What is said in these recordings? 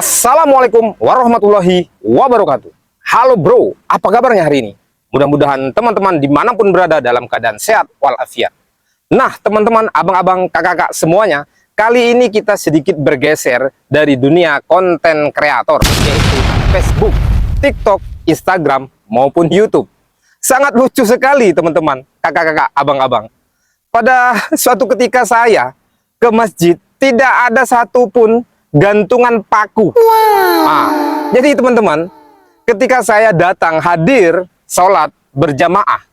Assalamualaikum warahmatullahi wabarakatuh. Halo bro, apa kabarnya hari ini? Mudah-mudahan teman-teman dimanapun berada dalam keadaan sehat walafiat. Nah teman-teman, abang-abang, kakak-kakak semuanya, kali ini kita sedikit bergeser dari dunia konten kreator, yaitu Facebook, TikTok, Instagram, maupun YouTube. Sangat lucu sekali teman-teman, kakak-kakak, abang-abang. Pada suatu ketika saya ke masjid, tidak ada satupun gantungan paku. Jadi teman-teman, ketika saya datang hadir sholat berjamaah,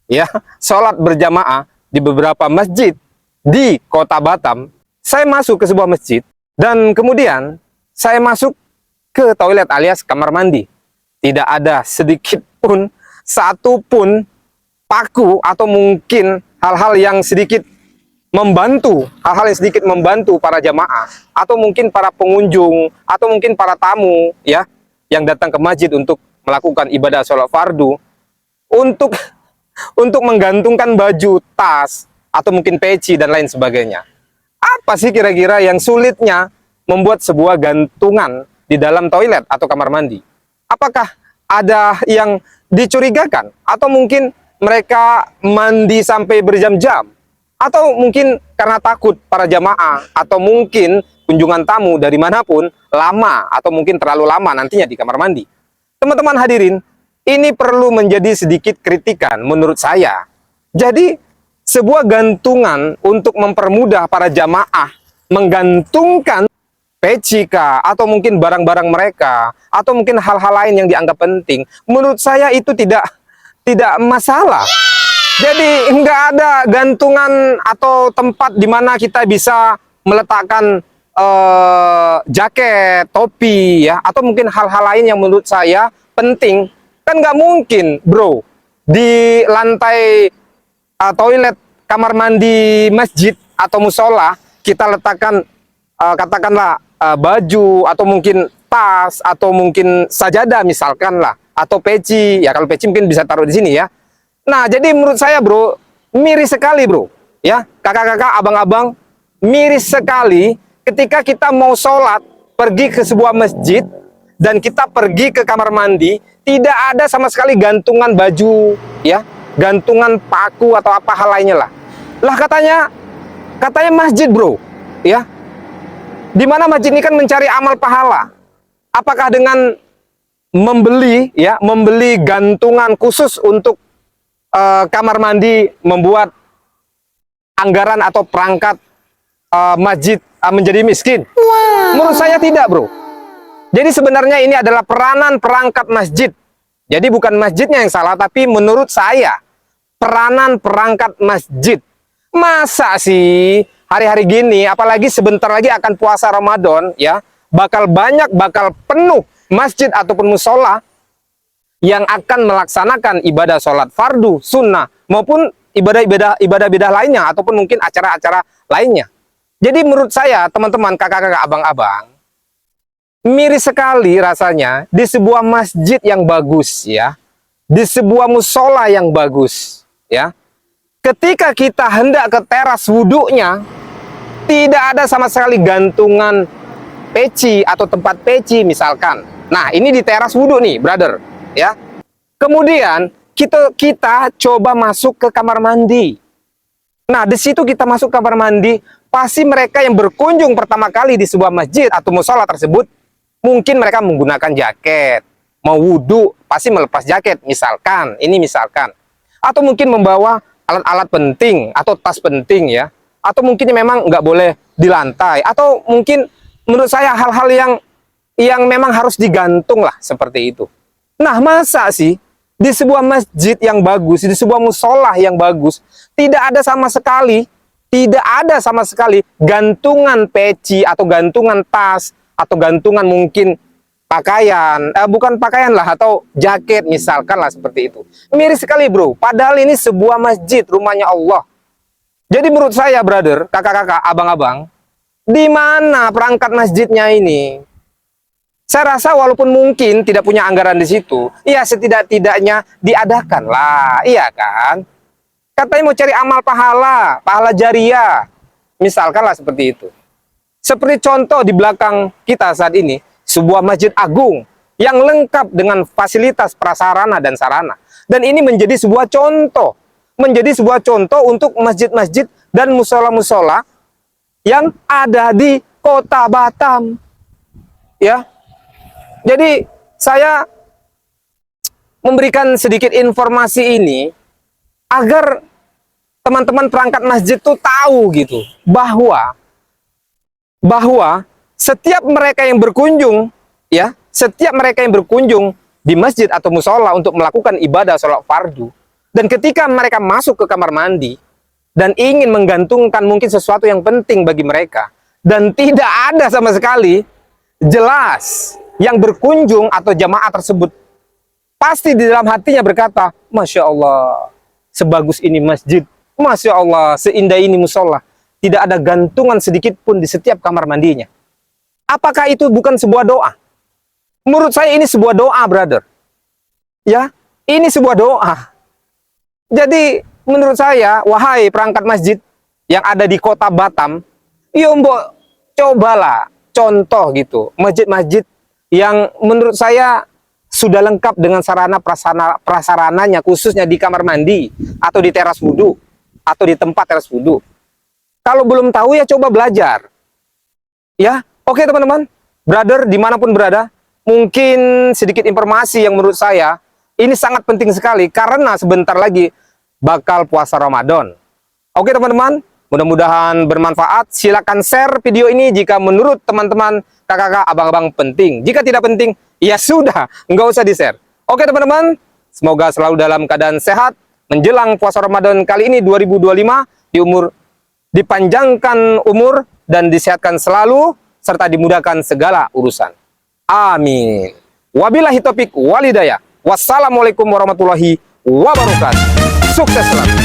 ya, sholat berjamaah di beberapa masjid di kota Batam, saya masuk ke sebuah masjid dan kemudian saya masuk ke toilet alias kamar mandi. Tidak ada sedikit pun, satu pun paku atau mungkin hal-hal yang sedikit membantu, hal-hal yang sedikit membantu para jamaah atau mungkin para pengunjung atau mungkin para tamu ya yang datang ke masjid untuk melakukan ibadah sholat fardu untuk menggantungkan baju, tas atau mungkin peci dan lain sebagainya. Apa sih kira-kira yang sulitnya membuat sebuah gantungan di dalam toilet atau kamar mandi? Apakah ada yang dicurigakan atau mungkin mereka mandi sampai berjam-jam? Atau mungkin karena takut para jamaah atau mungkin kunjungan tamu dari manapun lama atau mungkin terlalu lama nantinya di kamar mandi. Teman-teman hadirin, ini perlu menjadi sedikit kritikan menurut saya. Jadi sebuah gantungan untuk mempermudah para jamaah menggantungkan peci atau mungkin barang-barang mereka atau mungkin hal-hal lain yang dianggap penting, menurut saya itu tidak masalah. Jadi nggak ada gantungan atau tempat di mana kita bisa meletakkan jaket, topi, ya, atau mungkin hal-hal lain yang menurut saya penting. Kan nggak mungkin, bro, di lantai toilet kamar mandi masjid atau musola kita letakkan katakanlah baju atau mungkin tas atau mungkin sajadah misalkan lah, atau peci. Ya kalau peci mungkin bisa taruh di sini ya. Nah, jadi menurut saya bro, miris sekali bro, ya, kakak-kakak, abang-abang, miris sekali ketika kita mau sholat, pergi ke sebuah masjid, dan kita pergi ke kamar mandi, tidak ada sama sekali gantungan baju, ya, gantungan paku atau apa hal lainnya lah. Lah katanya masjid bro, ya, dimana masjid ini kan mencari amal pahala. Apakah dengan membeli gantungan khusus untuk kamar mandi membuat anggaran atau perangkat masjid menjadi miskin? Menurut saya tidak bro. Jadi sebenarnya ini adalah peranan perangkat masjid. Jadi bukan masjidnya yang salah, tapi menurut saya peranan perangkat masjid. Masa sih hari-hari gini, apalagi sebentar lagi akan puasa Ramadan ya, bakal penuh masjid ataupun musola yang akan melaksanakan ibadah sholat fardu, sunnah, maupun ibadah lainnya, ataupun mungkin acara-acara lainnya. Jadi menurut saya, teman-teman, kakak-kakak, abang-abang, miris sekali rasanya di sebuah masjid yang bagus, ya, di sebuah musola yang bagus, ya, ketika kita hendak ke teras wudhunya, tidak ada sama sekali gantungan peci atau tempat peci misalkan. Nah, ini di teras wudhu nih, brother. Ya, kemudian kita coba masuk ke kamar mandi. Nah, di situ kita masuk kamar mandi, pasti mereka yang berkunjung pertama kali di sebuah masjid atau musola tersebut, mungkin mereka menggunakan jaket, mau wudhu pasti melepas jaket, misalkan, ini misalkan, atau mungkin membawa alat-alat penting atau tas penting ya, atau mungkin memang nggak boleh di lantai, atau mungkin menurut saya hal-hal yang memang harus digantung lah seperti itu. Nah, masa sih di sebuah masjid yang bagus, di sebuah musola yang bagus, tidak ada sama sekali gantungan peci atau gantungan tas atau gantungan mungkin pakaian, bukan pakaian lah, atau jaket misalkan lah seperti itu. Miris sekali bro, padahal ini sebuah masjid, rumahnya Allah. Jadi menurut saya brother, kakak-kakak, abang-abang, di mana perangkat masjidnya ini? Saya rasa walaupun mungkin tidak punya anggaran di situ, ya setidak-tidaknya diadakan lah, iya kan? Katanya mau cari amal pahala jariah, misalkan lah seperti itu. Seperti contoh di belakang kita saat ini, sebuah masjid agung yang lengkap dengan fasilitas prasarana dan sarana. Dan ini menjadi sebuah contoh, untuk masjid-masjid dan musola-musola yang ada di kota Batam. Ya, jadi saya memberikan sedikit informasi ini agar teman-teman perangkat masjid tuh tahu gitu bahwa setiap mereka yang berkunjung, ya, setiap mereka yang berkunjung di masjid atau musola untuk melakukan ibadah sholat fardu, dan ketika mereka masuk ke kamar mandi dan ingin menggantungkan mungkin sesuatu yang penting bagi mereka, dan tidak ada sama sekali, jelas yang berkunjung atau jamaah tersebut pasti di dalam hatinya berkata, Masya Allah, sebagus ini masjid, Masya Allah, seindah ini musola, tidak ada gantungan sedikit pun di setiap kamar mandinya. Apakah itu bukan sebuah doa? Menurut saya ini sebuah doa, brother. Ya, ini sebuah doa. Jadi menurut saya, wahai perangkat masjid yang ada di kota Batam, yo mbok cobalah contoh gitu, masjid-masjid yang menurut saya sudah lengkap dengan sarana prasarananya, khususnya di kamar mandi atau di teras wudhu atau di tempat teras wudhu. Kalau belum tahu ya coba belajar. Ya, oke teman-teman, brother dimanapun berada, mungkin sedikit informasi yang menurut saya ini sangat penting sekali karena sebentar lagi bakal puasa Ramadan. Oke teman-teman, mudah-mudahan bermanfaat. Silakan share video ini jika menurut teman-teman, kakak-kakak, abang-abang penting. Jika tidak penting, ya sudah, nggak usah di-share. Oke teman-teman, semoga selalu dalam keadaan sehat. Menjelang puasa Ramadan kali ini 2025, dipanjangkan umur dan disehatkan selalu, serta dimudahkan segala urusan. Amin. Wabillahi taufik walhidayah. Wassalamualaikum warahmatullahi wabarakatuh. Sukses selalu.